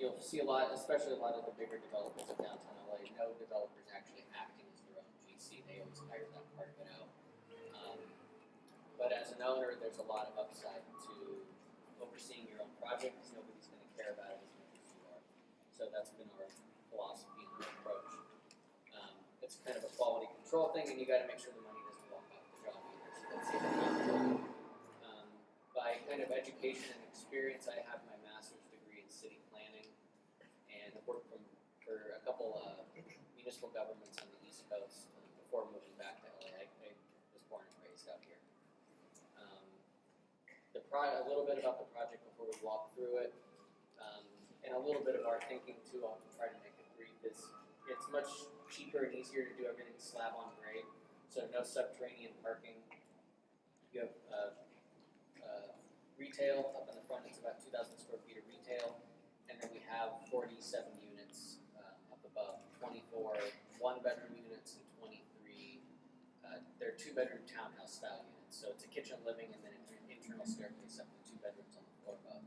you'll see a lot, especially a lot of the bigger developers of downtown LA. No developers actually acting as their own GC. They always hire that part of it out. But as an owner, there's a lot of upside to overseeing your own project because nobody's going to care about it as much as you are. So that's been our philosophy and our approach. It's kind of a quality control thing, and you got to make sure the money doesn't walk off the job either. So that's the other by kind of education and experience, I have my master's degree in city planning, and I've worked for a couple municipal governments on the East Coast before moving back to LA. I was born and raised out here. A little bit about the project before we walk through it, and a little bit of our thinking too. I'll try to make it brief. It's much cheaper and easier to do everything slab on grade, so no subterranean parking. You have retail up in the front. It's about 2,000 square feet of retail, and then we have 47 units up above, 24 one-bedroom units and 23. They're two-bedroom townhouse style units. So it's a kitchen, living, and then an internal staircase up to 2 bedrooms on the floor above.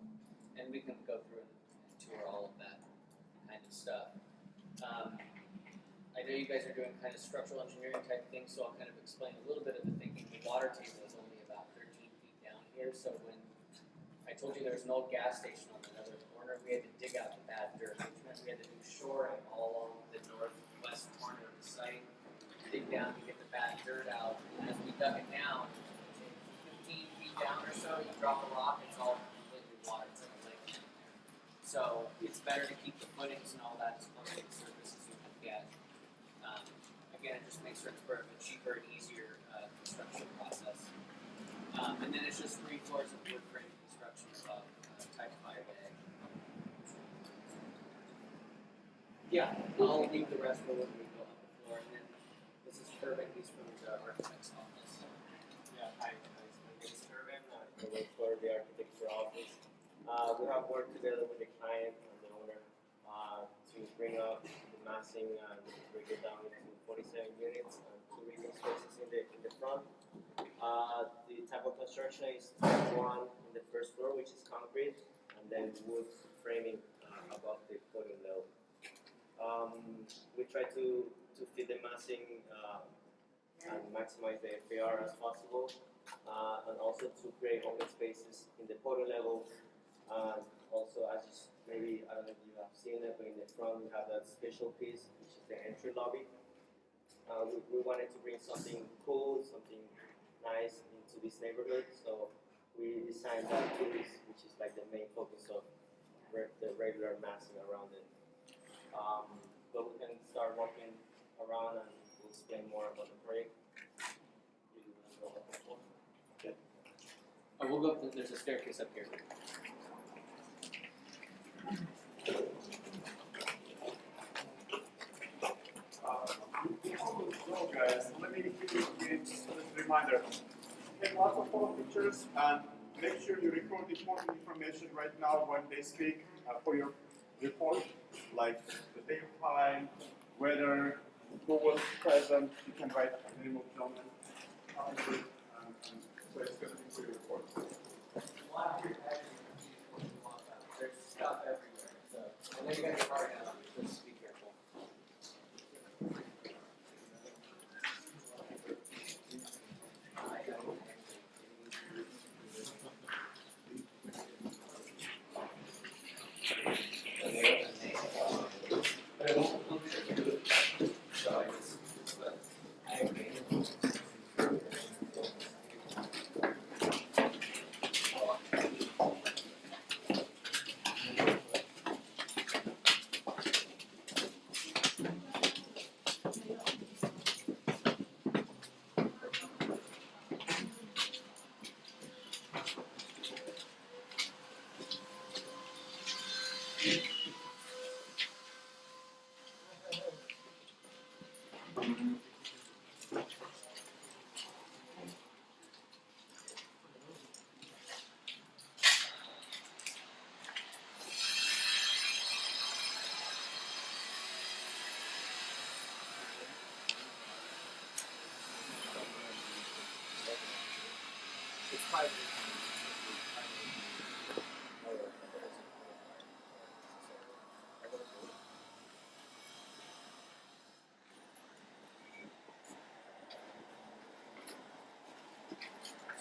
And we can go through and tour all of that kind of stuff. I know you guys are doing kind of structural engineering type things, so I'll kind of explain a little bit of the thinking. The water table is only about 13 feet down here, so when I told you there was an old gas station on another corner, we had to dig out the bad dirt, which meant we had to do shoring all along the northwest corner of the site, dig down to get the bad dirt out, and as we dug it down, 15 feet down or so, you drop a rock, it's all completely water, it's like a lake. So it's better to keep the footings and all that as close to the surface as you can get. Again, it just makes for a cheaper and easier construction process. And then it's just 3 floors of wood frame construction above type 5A. Yeah, I'll leave the rest for when we go up the floor. And then this is Kervin, he's from the architect's office. Yeah, hi, my name is Kervin. I work for the architecture office. We have worked together with the client and the owner to bring up the massing and break it down into 47 units and 2 living spaces in the front. The type of construction is type 1 in the first floor, which is concrete, and then wood framing above the footing level. We try to fit the massing and maximize the FAR as possible, and also to create open spaces in the podium level. Also, as maybe, I don't know if you have seen it, but in the front we have that special piece, which is the entry lobby. We wanted to bring something cool, something nice into this neighborhood, so we designed that piece, which is like the main focus of the regular massing around it. But we can start walking around and we'll explain more about the project. Okay. Oh, we'll go up, there's a staircase up here. So guys, let me give you just a reminder. Take lots of photo pictures and make sure you record important information right now when they speak for your report, like the day of time, weather, who was present. You can write the name of the gentleman, so it's going to be for your report. There's stuff everywhere, so I know you guys are hard out, just be careful.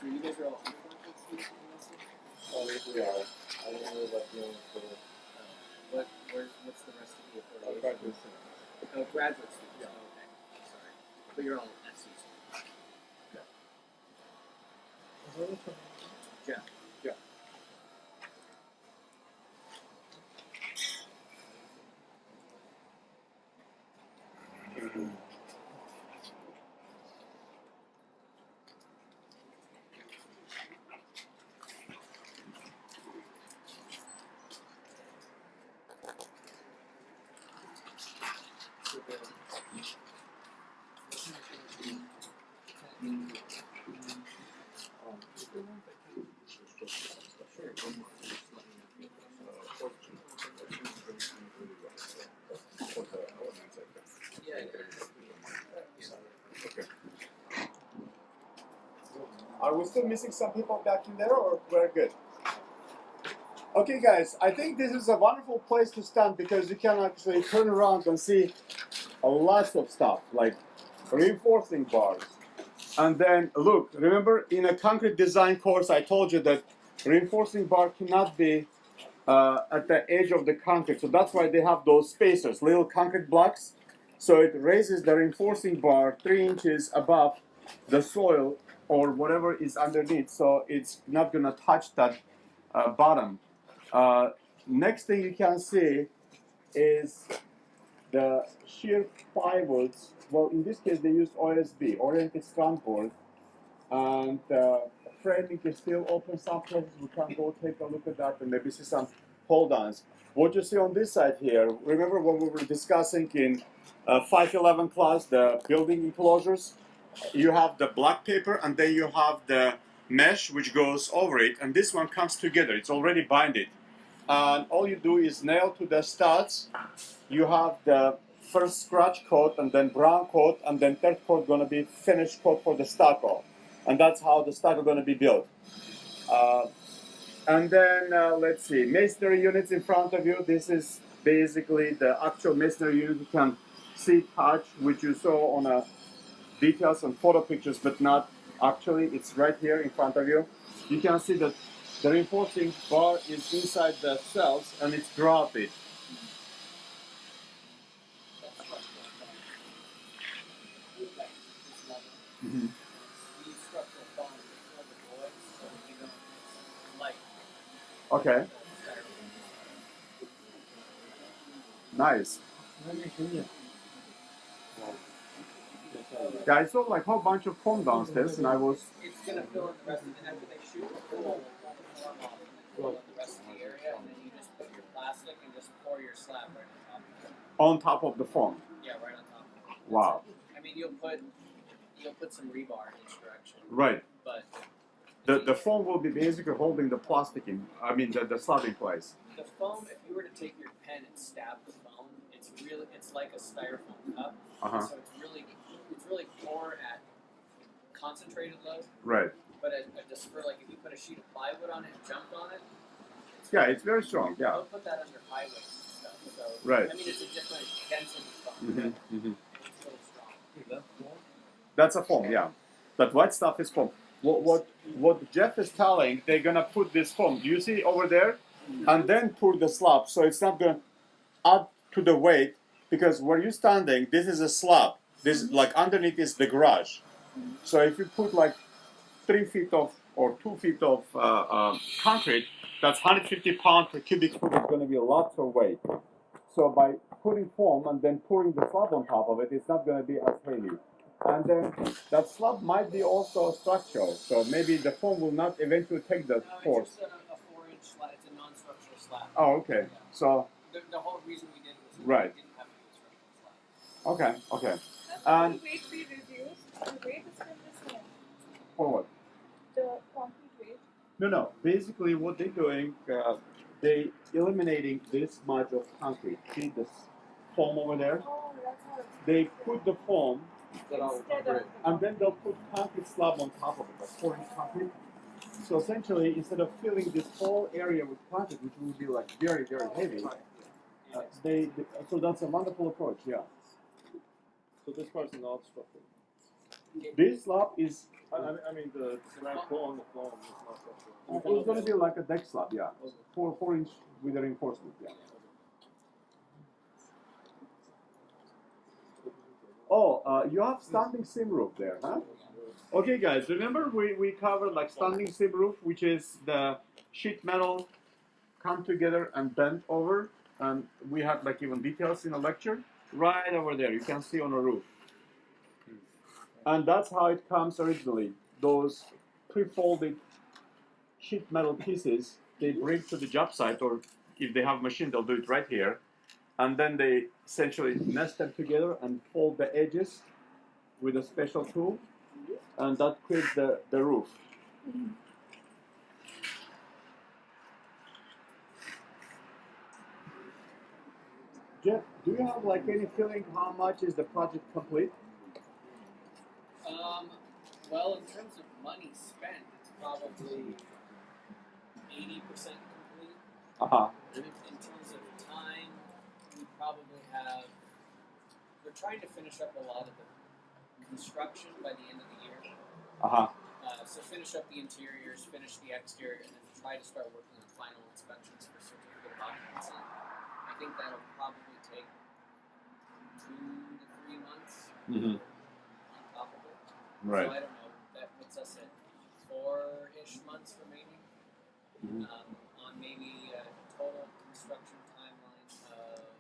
So you guys are all under concrete sheets in this? Oh, we are. I don't know what you want to do. What's the rest of the affiliation? Oh, graduate students. Yeah. Oh, okay. Sorry. But you're all SCs. Jeff. Yeah. Okay. Are we still missing some people back in there, or we're good? Okay, guys, I think this is a wonderful place to stand because you can actually turn around and see a lot of stuff like reinforcing bars. And then look, remember in a concrete design course, I told you that reinforcing bar cannot be at the edge of the concrete. So that's why they have those spacers, little concrete blocks. So it raises the reinforcing bar 3 inches above the soil or whatever is underneath. So it's not gonna touch that bottom. Next thing you can see is the shear plywoods. Well, in this case, they used OSB, oriented strand board, and framing is still open. Some places we can go take a look at that and maybe see some hold-ons. What you see on this side here, remember when we were discussing in 511 class, the building enclosures? You have the black paper and then you have the mesh which goes over it, and this one comes together. It's already binded. And all you do is nail to the studs. You have the first scratch coat and then brown coat and then third coat gonna be finished coat for the stucco. And that's how the stucco gonna be built. And then let's see, masonry units in front of you. This is basically the actual masonry unit you can see, touch, which you saw on details and photo pictures, but not actually. It's right here in front of you. You can see that the reinforcing bar is inside the cells and it's grouted. Mm-hmm. Okay. Nice. Yeah, I saw like a whole bunch of foam downstairs, and I was. It's gonna fill in the rest of it after they shoot the form off, fill in the rest of the area, and then you just put your plastic and just pour your slab right on top of it. On top of the foam. Yeah, right on top of it. Wow. I mean, you'll put some rebar in each direction. Right. But the foam will be basically holding the plastic in. I mean the slab in place. the foam, if you were to take your pen and stab the foam, it's like a styrofoam cup. Uh-huh. So it's really poor at concentrated load. Right. But just for like if you put a sheet of plywood on it and jumped on it. Yeah, it's very strong. Yeah. Don't put that under highways and stuff. So Right. I mean, it's a different density foam. Mm-hmm. Mm-hmm. It's really strong. That's a foam. Yeah. That white stuff is foam. What Jeff is telling, they're gonna put this foam. Do you see over there? And then pour the slab, so it's not gonna add to the weight, because where you're standing, this is a slab. This like underneath is the garage. So if you put like 3 feet of or 2 feet of concrete, that's 150 pounds per cubic foot. It's gonna be a lot of weight. So by putting foam and then pouring the slab on top of it, it's not gonna be as heavy. And then that slab might be also structural, so maybe the foam will not eventually take the force. It's just a 4-inch slab. It's a non-structural slab. Oh, okay. Yeah. So The whole reason we did it was Right. we didn't have to use structural slab. okay, okay. How And much weight we reduced? The weight is still the same. for what? The concrete weight. No. Basically, what they're doing, they eliminating this much of concrete. See this foam over there? Oh, that's how it's They put the foam, instead of and then they'll put concrete slab on top of it, like pouring concrete. So essentially, instead of filling this whole area with concrete, which will be like very, very heavy, so that's a wonderful approach. Yeah. So this part's not structured. This slab is I mean the slab put on the foam is not structural. it's going to be like a deck slab, yeah, 4 inch with a reinforcement, yeah. Oh, you have standing seam roof there, huh? Okay, guys, remember we covered like standing seam roof, which is the sheet metal come together and bent over, and we had like even details in a lecture right over there. You can see on a roof, and that's how it comes originally. Those pre-folded sheet metal pieces they bring to the job site, or if they have a machine, they'll do it right here. And then they essentially nest them together and fold the edges with a special tool, and that creates the roof. Jeff, do you have like any feeling how much is the project complete? Well, in terms of money spent, it's probably 80% complete. In terms of time, we probably have. We're trying to finish up a lot of the construction by the end of the year. So finish up the interiors, finish the exterior, and then try to start working on final inspections for certificate of occupancy. I think that'll probably take 2 to 3 months on top of it. Right. So I don't know. That puts us at 4-ish months remaining on maybe a total construction timeline of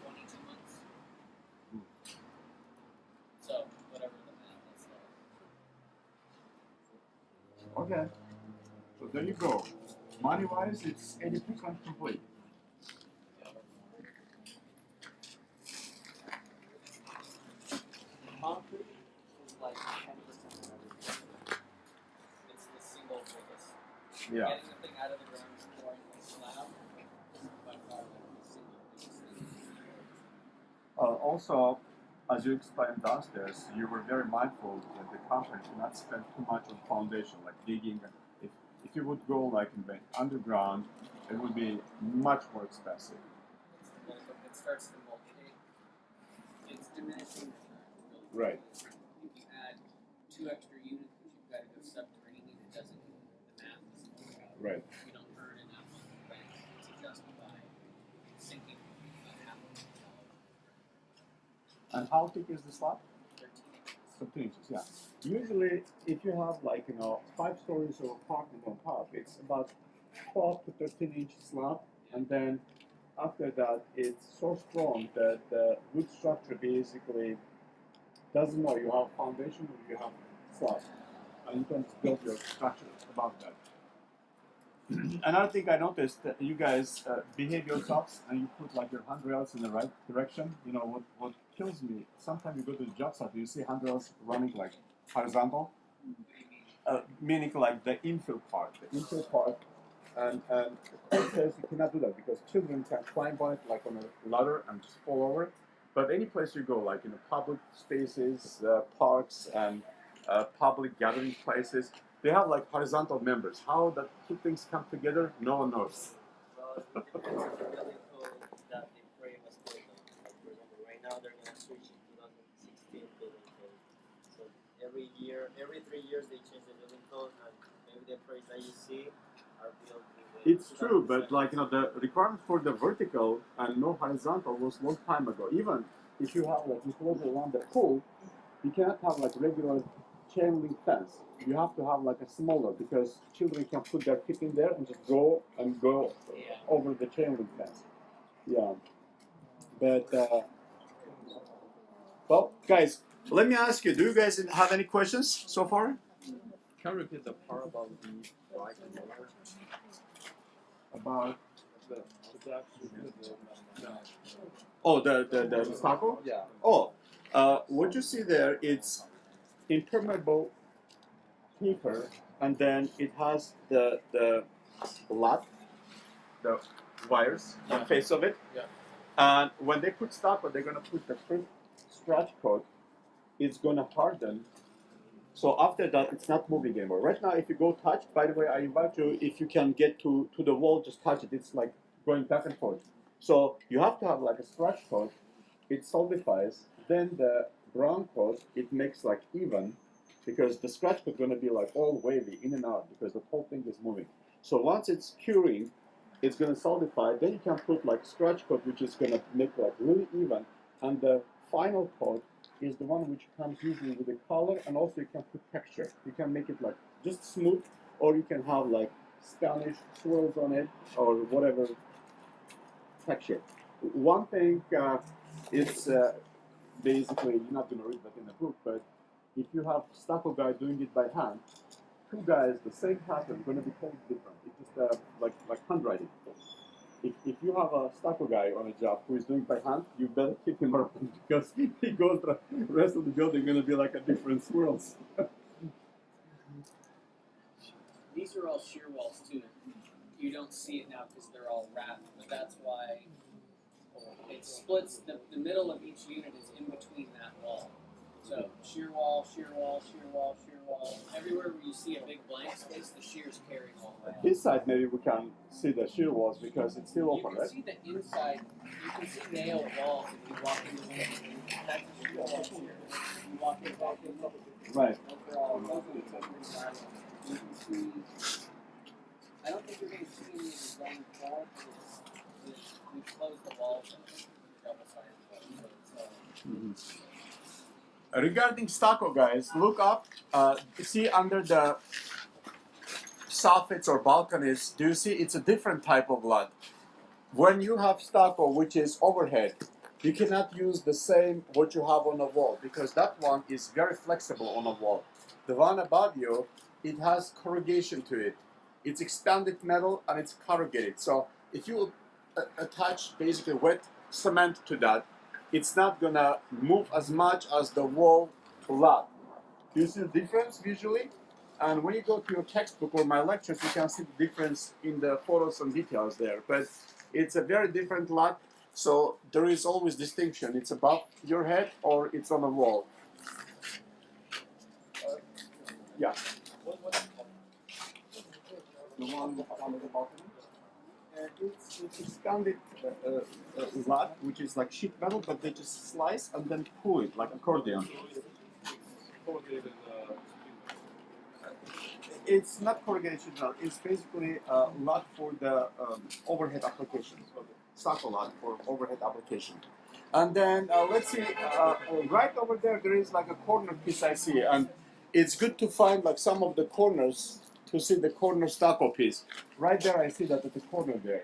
22 months. So whatever the math is there. Okay. So there you go. Money-wise, it's 80% complete. Concrete is like 10% of everything. It's the single biggest. Yeah. Getting the thing out of the ground and pouring the slab is by far the single biggest thing. Also, as you explained downstairs, you were very mindful that the company did not spend too much on foundation, like digging. If you would go like in the underground, it would be much more expensive. It starts to mulch. It's diminishing. Right. If you add 2 extra units, which you've got to go subterranean, it doesn't. The math doesn't work out. Right. You don't earn enough on the rent to justify sinking half a million dollars. And how thick is the slab? 13 inches. 13 inches, yeah. Usually, if you have like 5 stories of apartment on top, it's about 12 to 13 inch slab, and then after that, it's so strong that the wood structure basically doesn't know you have foundation or you have slab, and you can build your structure above that. Another thing I noticed that you guys behave yourselves and you put like your handrails in the right direction. You know what kills me? Sometimes you go to the job site, you see handrails running like horizontal, meaning like the infill part. And it says you cannot do that because children can climb on it like on a ladder and just fall over it. But any place you go, like in public spaces, parks, and public gathering places, they have like horizontal members. How the two things come together, no one knows. Well, it's a building code that the frame was built on. Like for example, right now they're gonna switch to 2016 building code. So every 3 years they change the building code, and maybe the frames that you see are built with the It's true, but like the requirement for the vertical and no horizontal was long time ago. Even if you have like enclosure around the pool, you cannot have like regular chain link fence. You have to have like a smaller because children can put their feet in there and just go over the chain link fence. Yeah, but well, guys, let me ask you: do you guys have any questions so far? Can you repeat the part about the black color? About The oh the stucco? yeah. Oh, what you see there, it's impermeable paper, and then it has the lat, the wires on the face of it. Yeah. And when they put stucco, they're gonna put the first scratch coat. It's gonna harden. So after that, it's not moving anymore. Right now, if you go touch, by the way, I invite you, if you can get to the wall, just touch it. It's like going back and forth. So you have to have like a scratch coat it solidifies. Then the brown coat, it makes like even, because the scratch coat is going to be like all wavy in and out because the whole thing is moving. So once it's curing, it's going to solidify. Then you can put like scratch coat, which is going to make like really even. And the final coat is the one which comes usually with the color, and also you can put texture. You can make it like just smooth, or you can have like Spanish swirls on it, or whatever texture. One thing is basically, you're not going to read that in the book, but if you have stucco guy doing it by hand, two guys, the same pattern, going to be totally different. It's just like handwriting. If you have a stucco guy on a job who is doing by hand, you better keep him around because he goes the rest of the building going to be like a different swirls. These are all shear walls too. You don't see it now because they're all wrapped, but that's why it splits. The middle of each unit is in between that wall. So shear wall, shear wall, shear wall, shear wall. Everywhere where you see a big blank space, the shear's carrying all the way out. This side maybe we can see the shear walls because it's still You open, can right? see the inside. You can see nailed walls if you walk into one. That's a shear wall here. You walk in back in. Right. Those are all glass. You can see. I don't think you're going to see any design wall. We closed the walls and double-sided walls. So it's, Regarding stucco, guys, look up. See under the soffits or balconies, do you see it's a different type of lot? When you have stucco, which is overhead, you cannot use the same what you have on the wall because that one is very flexible on the wall. The one above you, it has corrugation to it. It's expanded metal and it's corrugated. So if you attach basically wet cement to that, it's not gonna move as much as the wall lot. Do you see the difference visually? And when you go to your textbook or my lectures, you can see the difference in the photos and details there. But it's a very different lot, so there is always distinction. It's above your head or it's on the wall. Yeah. The one on the bottom. It's expanded lot, which is like sheet metal, but they just slice and then pull it like accordion. It's not corrugated sheet metal. It's basically a lot for the overhead application. Stucco lot for overhead application. And then let's see, right over there, there is like a corner piece I see, and it's good to find like some of the corners to see the corner stucco piece. Right there, I see that at the corner there.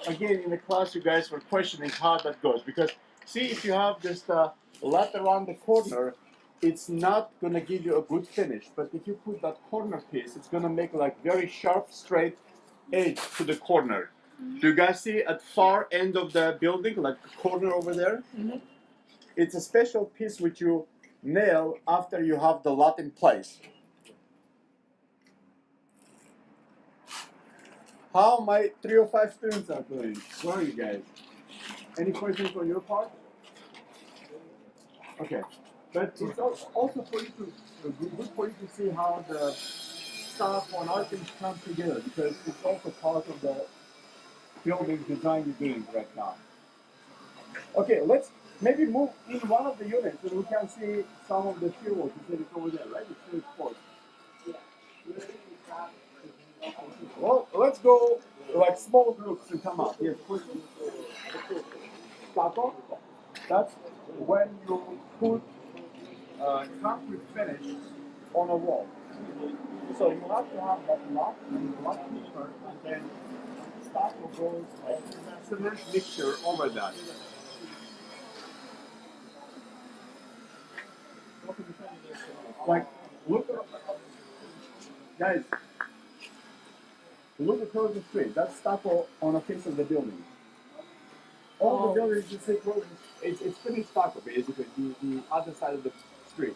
Again, in the class, you guys were questioning how that goes because see, if you have just a lot around the corner, it's not going to give you a good finish. But if you put that corner piece, it's going to make like very sharp, straight edge to the corner. Do you guys see at far end of the building, like the corner over there? Mm-hmm. It's a special piece which you nail after you have the lot in place. How my 305 students are doing? Where are you guys? Any questions on your part? Okay, but it's also for you to good for you to see how the stuff on our things come together because it's also part of the building design you're doing right now. Okay, let's maybe move in one of the units and we can see some of the shear walls. You said it's over there, right? It's still exposed. Well, let's go like small groups and come up. Yes, question. Stucco. That's when you put concrete finish on a wall. So you have to have that lot and lot deeper, and then stucco goes like cement mixture over that. Like, look at, guys, look across the street. That's stucco on a face of the building. All the buildings you see close, it's finished stucco basically, the other side of the street.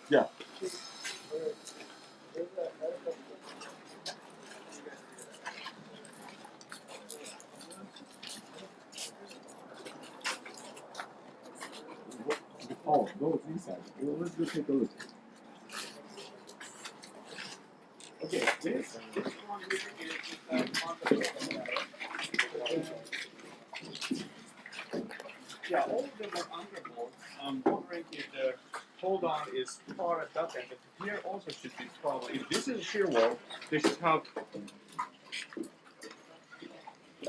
Yeah. Oh, those inside. Well, let's go take a look. Okay, this one is on the Yeah, all of them are underboard. I'm wondering if the hold on is far at that end, but here also should be probably. If this is a shear wall, they should have.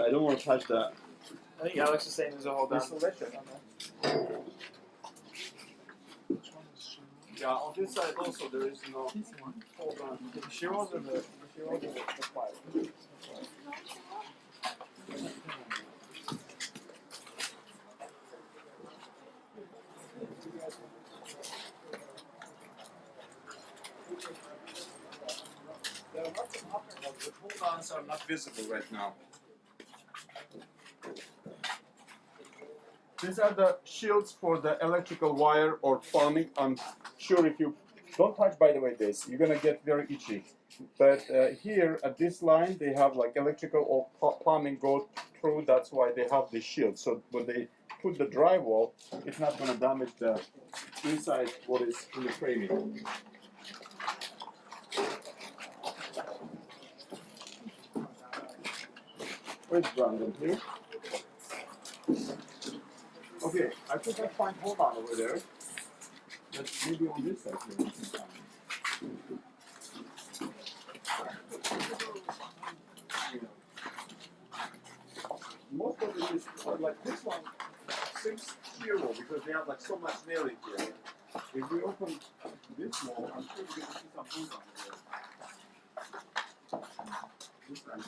I don't want to touch that. I think Alex is saying there's a hold on. Insulation. Yeah, on this side also there is no hold on. The shear walls are the pipe. There are lots of upper walls, but hold-ons are not visible right now. These are the shields for the electrical wire or plumbing. I'm sure if you don't touch, by the way, this, you're gonna get very itchy. But here at this line, they have like electrical or plumbing go through. That's why they have the shield. So when they put the drywall, it's not gonna damage the inside what is in the framing. Where's Brandon? Here? Okay, I think I find hold on over there. That's maybe on this side here. Most of it is like this one seems shear wall because they have like so much nailing here. If we open this wall, I'm sure we're gonna see some hold on there. This side.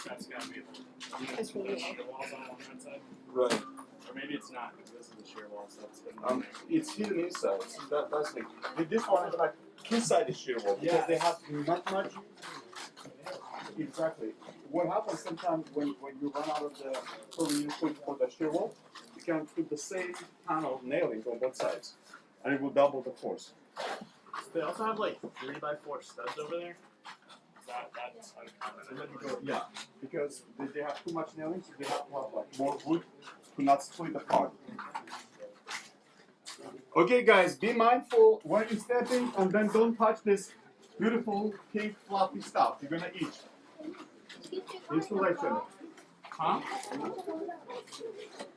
That's gotta be the shear walls on that side. Right. Or maybe it's not, because this is the shear wall, so it's hidden. It's hidden inside. So that's the with this one is like inside the shear wall because they have not much. Exactly. What happens sometimes when you run out of the when you put for the shear wall, you can put the same panel nailing on both sides, and it will double the force. They also have like 3x4 studs over there. That's uncommon. Yeah, because they have too much nailing, so they have to have like more wood to not split apart. Okay, guys, be mindful when you're stepping, and then don't touch this beautiful pink fluffy stuff. You're gonna eat. Insulation. Huh?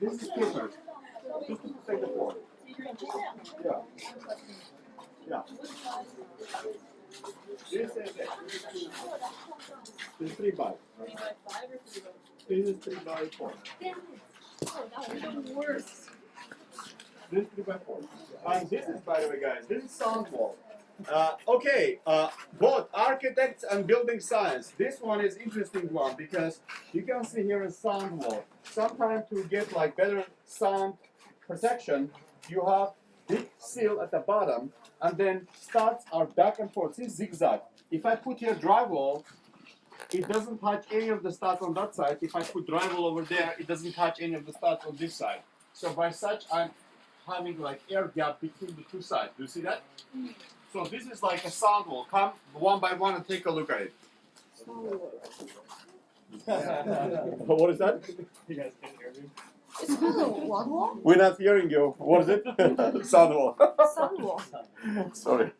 This is paper. Just to take the form. Yeah. Yeah. This is it. This is 3 by. This is 3 by 4. Worse. This is 3 by 4. And this is, by the way, guys, this is sound wall. Both architects and building science. This one is interesting one because you can see here a sound wall. Sometimes to get like better sound protection, you have big seal at the bottom, and then studs are back and forth. See, zigzag. If I put here drywall, it doesn't touch any of the studs on that side. If I put drywall over there, it doesn't touch any of the studs on this side. So by such, I'm having like air gap between the two sides. Do you see that? So this is like a sound wall. Come one by one and take a look at it. What is that? You guys can hear me? It's called a what wall? We're not hearing you. What is it? Sound wall. Sun wall. Sorry.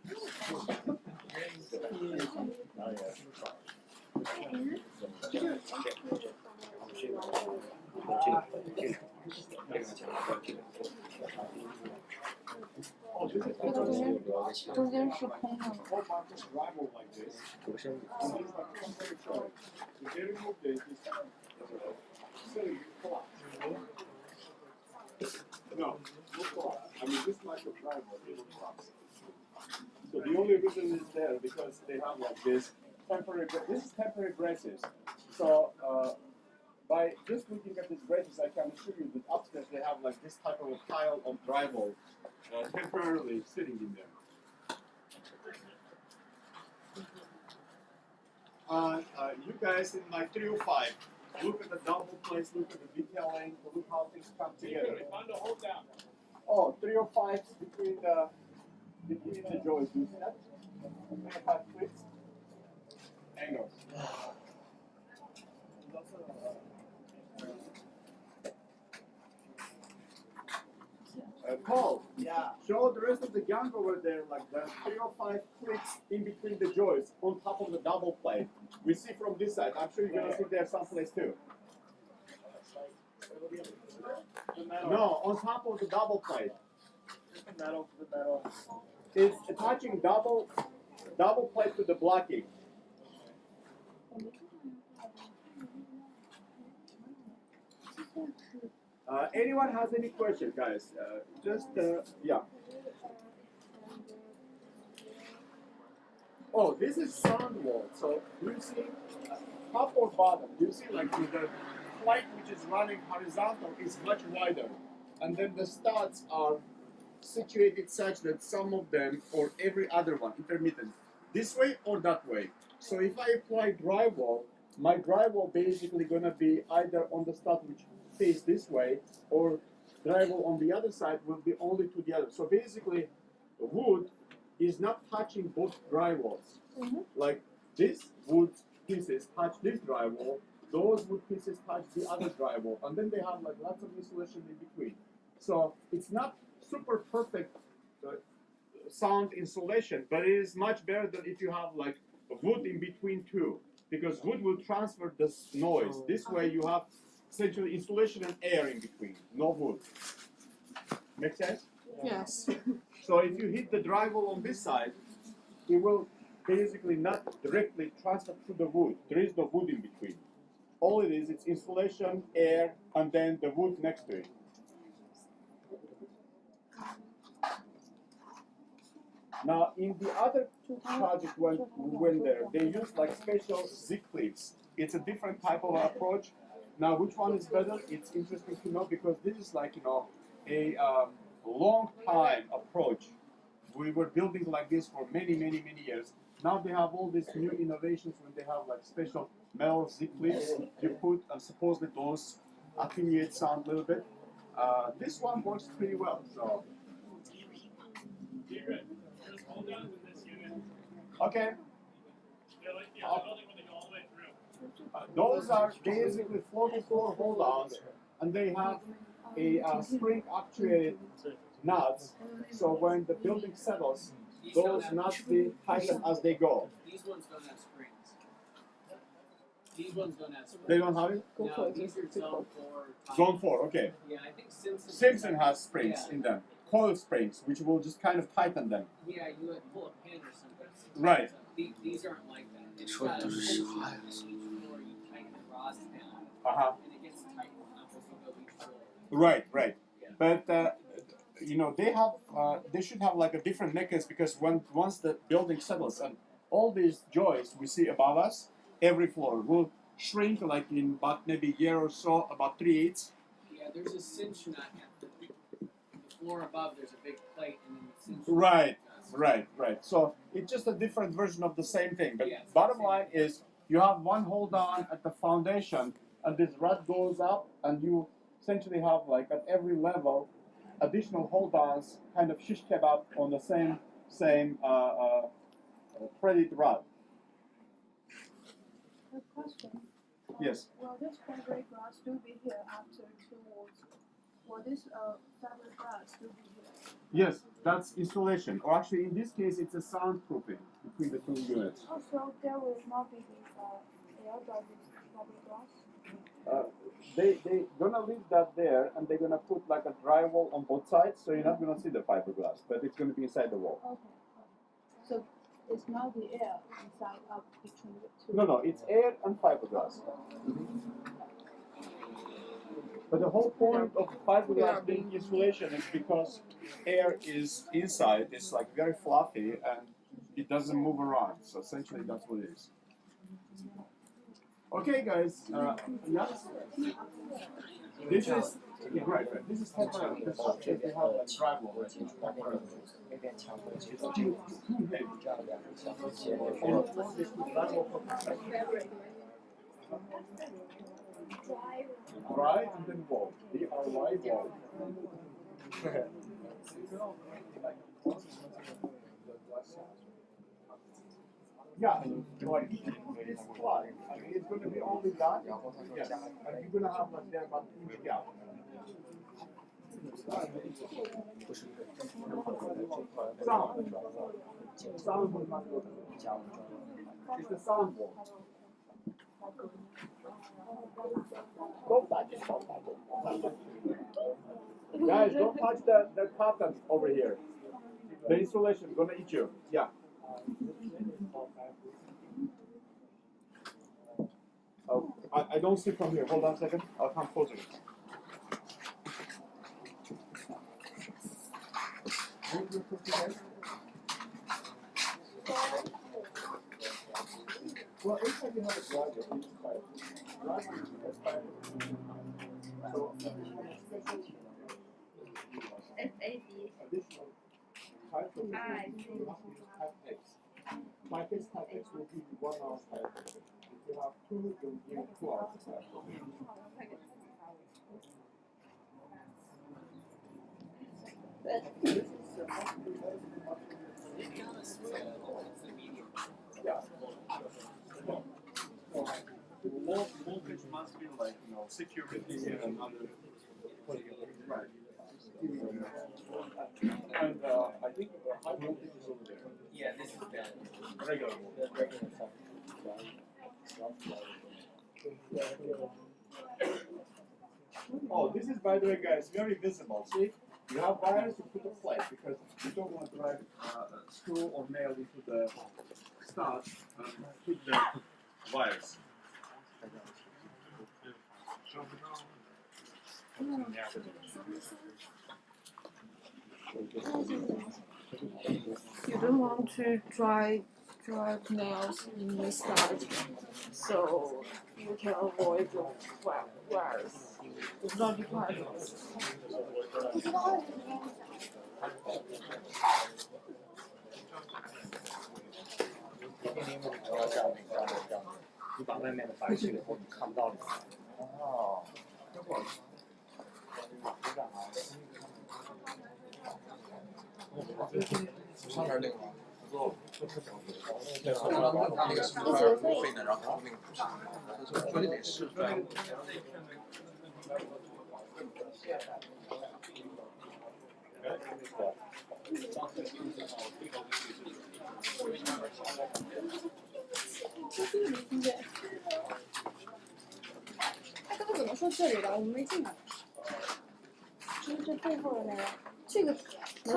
Oh, this is 中间是空的。 whole bunch of drywall like this. And these are temporary choice. If they remove this, it's silly collapse. No collapse. I mean, this much of drywall, it will collapse. So the only reason it's there because they have like this temporary. This is temporary braces. So by just looking at these braces, I can assure you that upstairs they have like this type of a pile of drywall temporarily sitting in there. You guys in my 305, look at the double place, look at the detailing, look how things come together. Found a hold down. Oh, 305 between the joints. Do you see that? 305 splits. Angles. Paul. Yeah. show the rest of the gang over there, like the 3 or 5 clicks in between the joists on top of the double plate. We see from this side. I'm sure you're gonna see there someplace too. No, on top of the double plate. It's attaching double plate to the blocking. Anyone has any questions, guys? Yeah. Oh, this is sound wall. So do you see top or bottom? Do you see like the plate which is running horizontal is much wider, and then the studs are situated such that some of them or every other one intermittent, this way or that way. So if I apply drywall, my drywall basically gonna be either on the stud which face this way, or drywall on the other side will be only to the other. So basically, wood is not touching both drywalls. Like this wood pieces touch this drywall, those wood pieces touch the other drywall, and then they have like lots of insulation in between. So it's not super perfect sound insulation, but it is much better than if you have like wood in between two, because wood will transfer this noise. This way you have essentially insulation and air in between, no wood. Make sense? Yes. So if you hit the drywall on this side, it will basically not directly transfer through the wood. There is no wood in between. All it is, it's insulation, air, and then the wood next to it. Now, in the other project when we went there, they used like special zip clips. It's a different type of approach. Now, which one is better? It's interesting to know because this is like, a long time approach. We were building like this for many years. Now they have all these new innovations when they have like special metal zip clips you put, and supposedly those attenuate sound a little bit. This one works pretty well. So. Okay. Those are basically floating floor hold-ons, and they have a spring actuated nuts. So when the building settles, those nuts be tightened as they go. These ones don't have springs. These ones don't have springs. They don't have it? No, these are zone 4. Zone 4, okay. Yeah, I think Simpson has springs in them, coil springs, which will just kind of tighten them. Yeah, you would pull a pin or something. Right. These aren't like that. It's got a whole each floor, you tighten the rods down, and it gets tight enough as you go each floor. Right. Yeah. But they should have like a different mechanism, because once the building settles and all these joists we see above us, every floor will shrink like in about maybe a year or so, about 3/8. Yeah, there's a cinch nut at the floor above. There's a big plate, and then the cinch nut. Right. So it's just a different version of the same thing. But Yeah, bottom line is you have one hold on at the foundation, and this rod goes up, and you essentially have like at every level additional hold ons, kind of shish kebab on the same threaded rod. A question. Yes. Will this fiberglass still be here after 2 years? Will this fiberglass still be here? Yes, that's insulation. Or actually, in this case, it's a soundproofing between the two units. Also, there will not be this air by this fiberglass? They gonna leave that there, and they're gonna put like a drywall on both sides, so you're not gonna see the fiberglass, but it's gonna be inside the wall. Okay. So it's not the air inside up between the two? No, it's air and fiberglass. But the whole point of fiberglass being insulation is because air is inside, it's like very fluffy, and it doesn't move around. So essentially, that's what it is. Okay, guys. Yes. This is right. This is temporary. This is they have like drywall. Dry and then wall. DIY wall. Yeah, like this fly. I mean, it's going to be only that. Yes, and you're going to have like there about 2 inch gap. It's the soundboard. Don't touch it, don't touch it. Guys, don't touch the cotton over here. The insulation is gonna eat you. Yeah. Oh, I don't see from here. Hold on a second. I'll come closer. Well, anytime you have a driver, it's fine. Driver is fine. So, additional type of type X. Type X will give you 1 hour type. If you have 2, it will give you 2 hours type. Yeah. Voltage must be like, security and other. Right. And I think high voltage is over there. Yeah, this is the Regular voltage. Oh, this is, by the way, guys, very visible. See, you have wires, you put a plate because you don't want to drive a screw or nail into the stud and put the wires. You don't want to drive nails in the stud, so you can avoid the wires. It's not required. 你把外面的白去了以后，你看不到里面。哦。上面那个吗？不做。他问他那个是不是付费的，然后那个不是，他说你得试对。他刚刚怎么说这里的？我们没进来。就是这背后的那个。这个他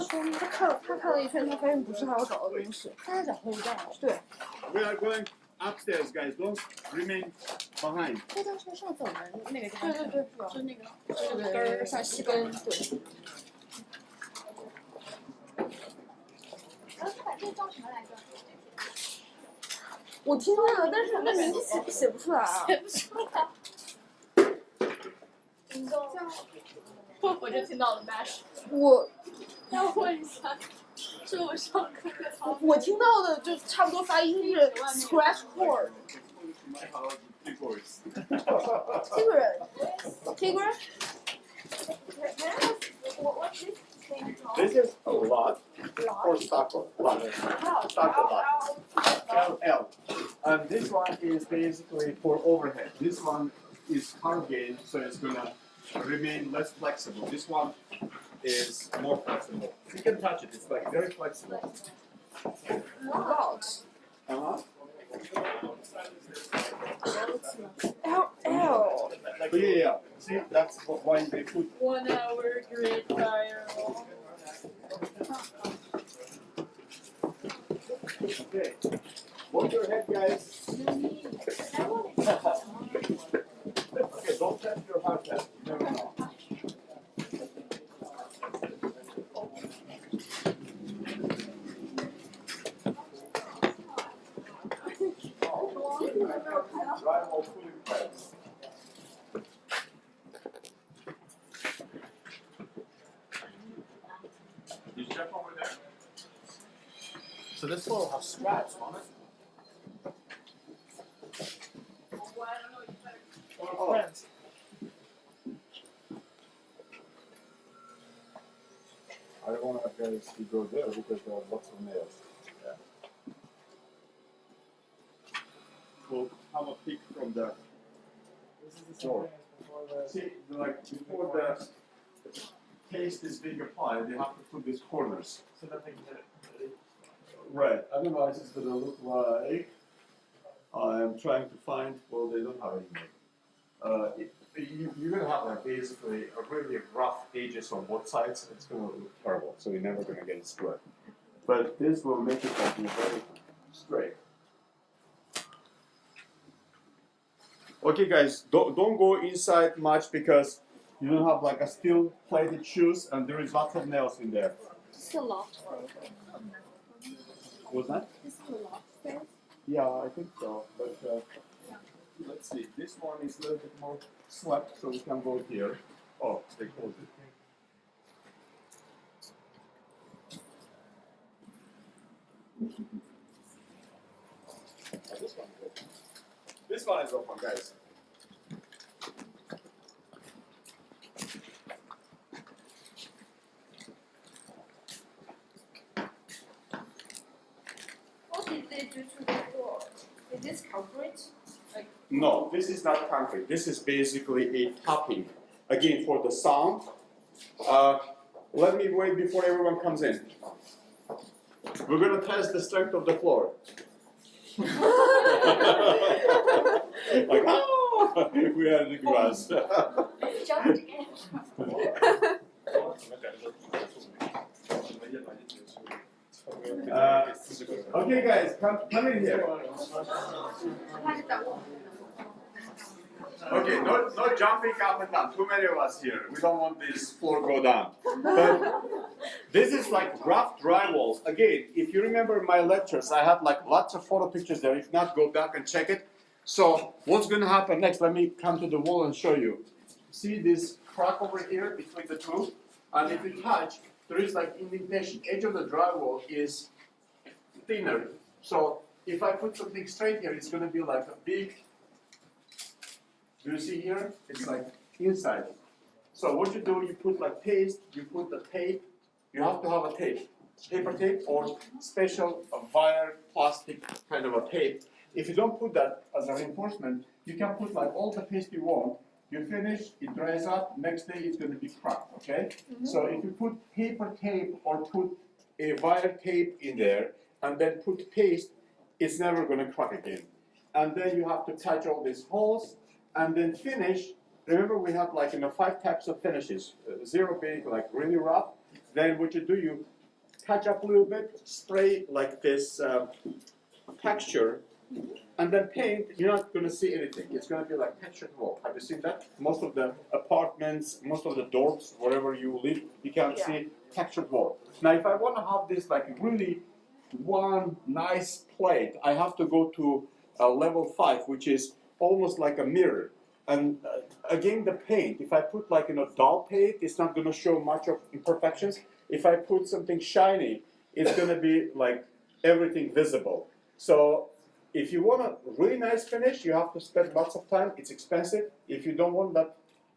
看了一圈，他发现不是他要找的东西。他在找后站。对。We are going upstairs, guys. Don't remain behind. 这当时上次我们那个地方。对，就那个根儿像细根。对。然后他把这个叫什么来着？我听到了，但是那名字写不出来啊。写不出来。我就听到了 mash。我要问一下，是我上课的操作。我听到的就差不多发音是 scratch chord。Tigger。This is a lot for Stockholm. Stockholm. LL. And this one is basically for overhead. This one is hard gain, so it's gonna remain less flexible. This one is more flexible. You can touch it, it's like very flexible. Lot. LL. Yeah. See, that's why they put 1 hour grid fire. Okay. Hold your head, guys. Okay, don't test your heart test. You never know. Drive all fully prepared. You check over there. So this will have straps on it. Oh. I don't want to guys to go there because there are lots of nails. Yeah. We'll have a peek from the door. See, like before the paste is being applied, they have to put these corners. So that they can get it. Right, otherwise it's gonna look like I'm trying to find, well, they don't have any. You're gonna have like basically a really rough edges on both sides. It's gonna look terrible, so you're never gonna get it square. But this will make it like very straight. Okay, guys, don't go inside much because you don't have like a steel plated shoes and there is lots of nails in there. This is a loft space. What's that? This is a loft space. Yeah, I think so. But let's see. This one is a little bit more swept, so we can go here. Oh, they closed it. This one is open. This one is open, guys. What did they do to the floor? Is this concrete? No, this is not concrete. This is basically a topping. Again, for the sound. Let me wait before everyone comes in. We're going to test the strength of the floor. Like, oh, we are in the grass. Jumped again. Okay, guys, come in here. Okay, no jumping up and down. Too many of us here. We don't want this floor go down. But this is like rough drywall. Again, if you remember my lectures, I had like lots of photo pictures there. If not, go back and check it. So what's going to happen next? Let me come to the wall and show you. See this crack over here between the two? And if you touch, there is like indentation. Edge of the drywall is thinner. So if I put something straight here, it's going to be like a big. Do you see here? It's like inside. So what you do, you put like paste, you put the tape. You have to have a tape, paper tape or special wire plastic kind of a tape. If you don't put that as a reinforcement, you can put like all the paste you want. You finish, it dries up, next day it's going to be cracked, okay? So if you put paper tape or put a wire tape in there and then put paste, it's never going to crack again. And then you have to touch all these holes and then finish. Remember we have like 5 types of finishes. 0 being like really rough. Then what you do, you touch up a little bit, spray like this texture, and then paint. You're not going to see anything. It's going to be like textured wall. Have you seen that? Most of the apartments, most of the doors, wherever you live, you can see textured wall. Now if I want to have this like really one nice plate, I have to go to level 5, which is almost like a mirror. And again, the paint, if I put like dull paint, it's not going to show much of imperfections. If I put something shiny, it's going to be like everything visible. So if you want a really nice finish, you have to spend lots of time. It's expensive. If you don't want that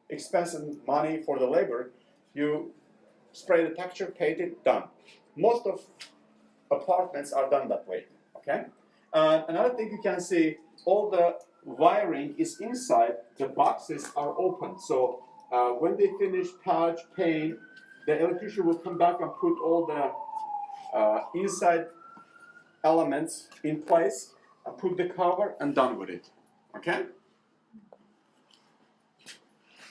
expensive money for the labor, you spray the texture, paint it, done. Most of apartments are done that way, okay? Another thing you can see, all the wiring is inside, the boxes are open. So when they finish patch, paint, the electrician will come back and put all the inside elements in place, and put the cover and done with it, okay?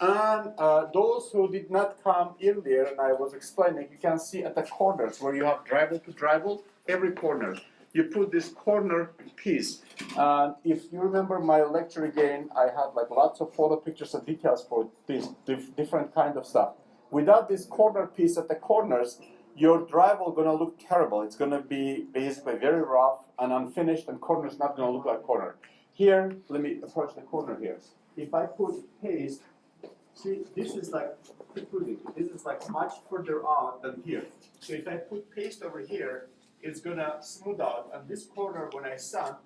And those who did not come earlier, and I was explaining, you can see at the corners where you have drywall to drywall, every corner. You put this corner piece. And if you remember my lecture again, I had like lots of photo pictures and details for this different kind of stuff. Without this corner piece at the corners, your drywall gonna look terrible. It's gonna be basically very rough and unfinished, and corner's not gonna look like corner. Here, let me approach the corner here. If I put paste, see, this is like much further out than here. So if I put paste over here, it's gonna smooth out, and this corner when I sand,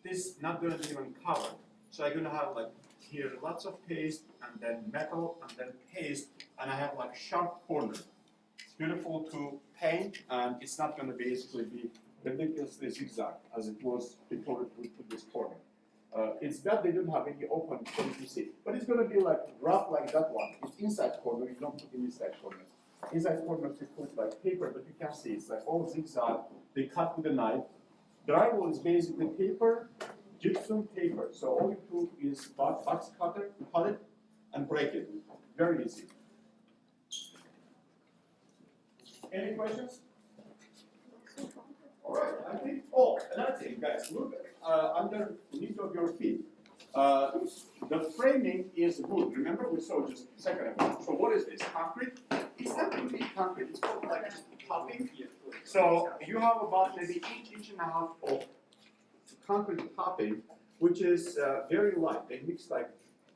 this not gonna be even covered. So I'm gonna have like here lots of paste and then metal and then paste, and I have like sharp corners. It's beautiful to paint, and it's not gonna basically be ridiculously zigzag as it was before we put this corner. It's that they don't have any open PVC, but it's gonna be like rough like that one. It's inside corner, you don't put in inside corners. Inside corners you put like paper, but you can see it's like all zigzag. They cut with a knife. Drywall is basically paper, gypsum paper. So all you do is box cutter, cut it, and break it. Very easy. Any questions? All right, I think. Oh, another thing, guys. Look underneath of your feet. The framing is wood. Remember, we saw just a second ago. So what is this? Concrete? It's not really concrete. It's called like just topping. So you have about maybe inch and a half of concrete topping, which is very light. They mix like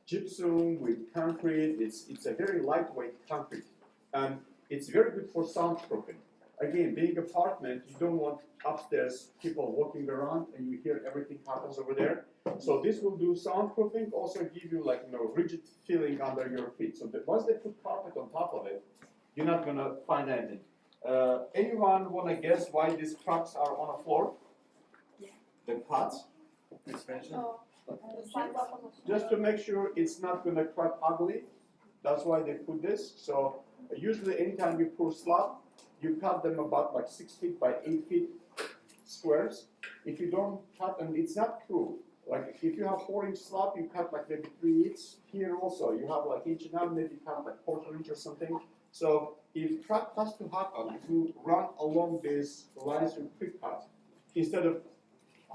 gypsum with concrete. It's a very lightweight concrete, and it's very good for soundproofing. Again, being apartment, you don't want upstairs people walking around and you hear everything happens over there. So this will do soundproofing, also give you like rigid feeling under your feet. So that once they put carpet on top of it, you're not gonna find anything. Anyone wanna guess why these cracks are on the floor? The pots? Just to make sure it's not gonna crack ugly. That's why they put this. So usually anytime you pour slab, you cut them about like 6 feet by 8 feet squares. If you don't cut, and it's not true. Like if you have 4-inch slab, you cut like maybe 3 inches. Here also, you have like inch and a half, maybe cut like 1/4 inch or something. So if crack has to happen, you run along these lines with quick cut instead of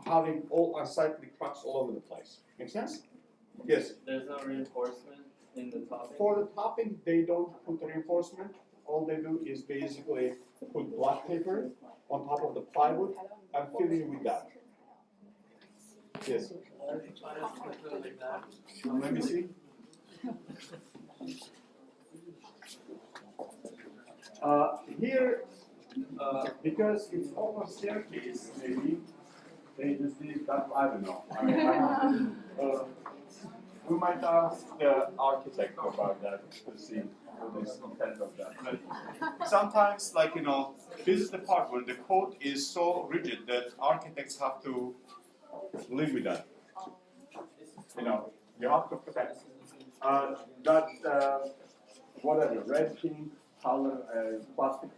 having all unsightly cracks all over the place. Make sense? Yes. There's no reinforcement in the topping? For the topping, they don't put reinforcement. All they do is basically put black paper on top of the plywood and fill in with that. Yes. Let me see. Here, because it's open staircase, maybe they just did that. I don't know. I mean, we might ask the architect about that to see what is the intent of that. But sometimes, like this is the part where the code is so rigid that architects have to live with that. You have to protect that whatever red, pink color plastic.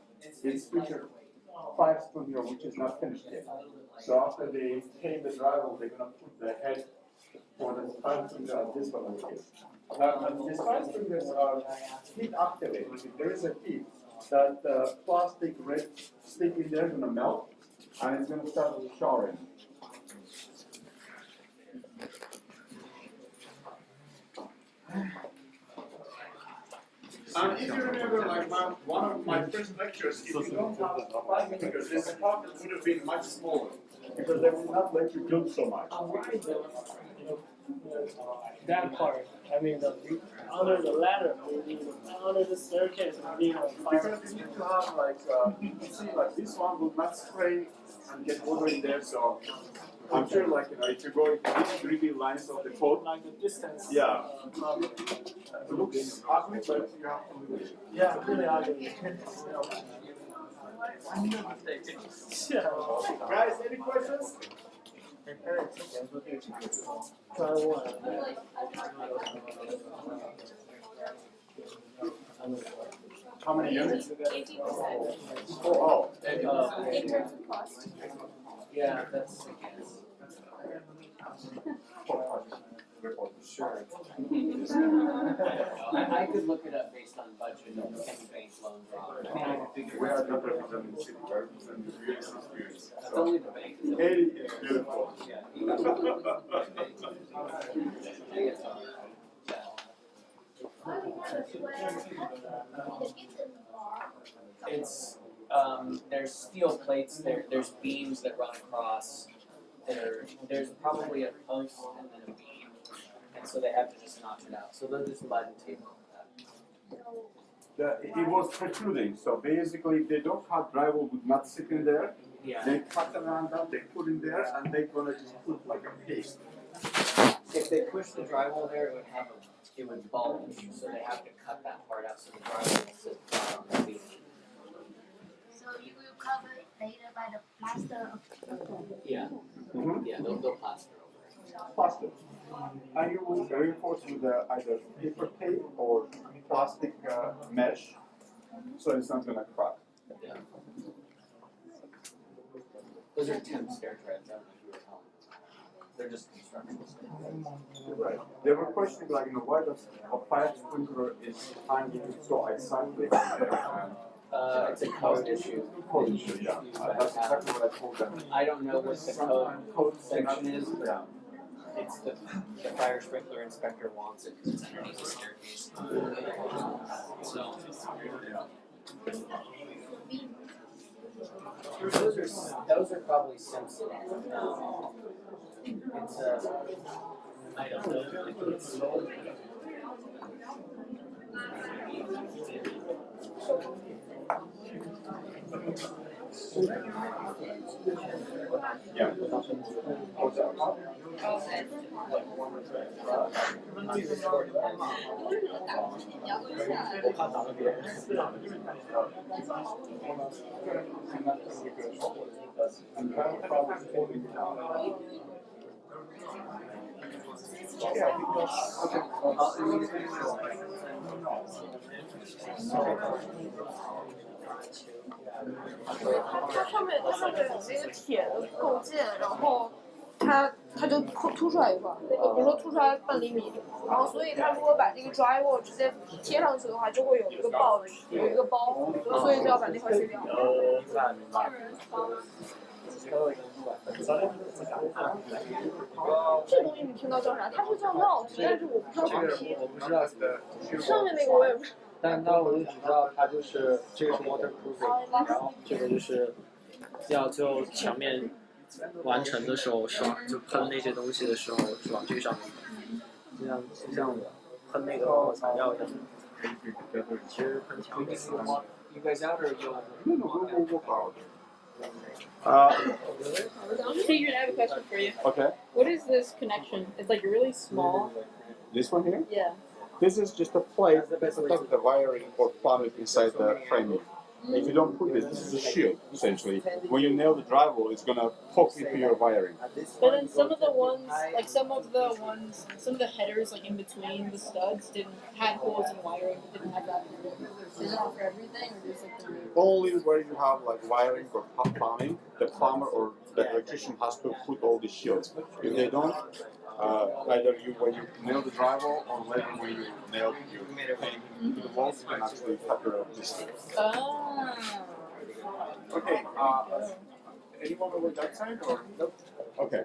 It's feature 5 studio, which is not finished yet. So after they paint the drywall, they're gonna put the head for the 5 studio on this one over here. And these 5 studios are heat activated. If there is a heat, that plastic red stick in there is gonna melt, and it's gonna start showering. And if you remember, like one of my first lectures, if you don't have 5 meters, this apartment would have been much smaller because they would not let you build so much. That part, I mean, under the ladder, under the staircase, being on fire. Because you need to have like, you see, like this one will not spray and get water in there, so I'm sure, like, if you go into these 3D lines of the code, Like the distance. yeah, it looks ugly, but you have to live with it. Yeah, really ugly. Guys, any questions? How many units? 80%. Oh, In terms of cost. Yeah, that's a guess. Sure. I could look it up based on budget and any bank loan draw. I mean, I could figure we it are out. not representing the city, we're representing the real experience. That's only the bank. 80 is beautiful. Yeah. It's there's steel plates, there's beams that run across. There's probably a post and then a beam, and so they have to just notch it out. So they'll just mud and tape that. It was protruding, so basically they don't cut drywall would not sit in there. Yeah. They cut around that, they put in there, and they're gonna just put like a paste. If they push the drywall there, it would bulge. So they have to cut that part out so the drywall will sit flat on the beam. So you will cover it later by the plaster of Yeah. Mm-hmm. Yeah, they'll plaster over it. plastic. And you will reinforce with either paper tape or plastic mesh, so it's not gonna crack. Yeah. Those are temp stair treads, I don't know if you were telling me. They're just construction stair treads. Right. They were questioning, like, why does a fire sprinkler is hanging so isolated and It's a code issue. code issue, yeah. That's exactly what I told them. I don't know what the code section is, but it's the fire sprinkler inspector wants it because it's underneath the staircase. So. Those are probably Simpson. It's I don't know. I think it's Yeah.它上面有那个铁的构件，然后它就凸出来一块，比如说凸出来半厘米，然后所以它如果把这个 drywall 直接贴上去的话，就会有一个包，所以就要把那块去掉。明白。这东西你听到叫啥？它是叫 knot， 但是我不知道怎么拼。我不知道上面那个我也不知道。但我就只知道它就是这个是 waterproofing， 然后这个就是要最后墙面完成的时候就喷那些东西的时候是往这个上面喷，就像喷那个材料一样。其实喷墙面。You guys out or you? Adrian, I have a question for you. Okay. What is this connection? It's like really small. This one here? Yeah. This is just a plate that protects the wiring or plummet inside the framing. If you don't put this is a shield, essentially. When you nail the drywall, it's gonna poke into your wiring. But then some of the headers like in between the studs had holes in wiring, but didn't have that. Is it for everything or just like the Only where you have like wiring or plumbing, the plumber or the electrician has to put all the shields. If they don't, either when you nail the drywall or later when you nail your paint to the wall, you can actually cut your distance. Ah. Okay, anyone over that side or? Nope. Okay,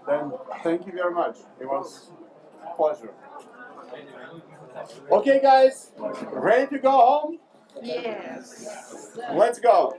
then thank you very much. It was a pleasure. Okay guys, ready to go home? Yes. Let's go.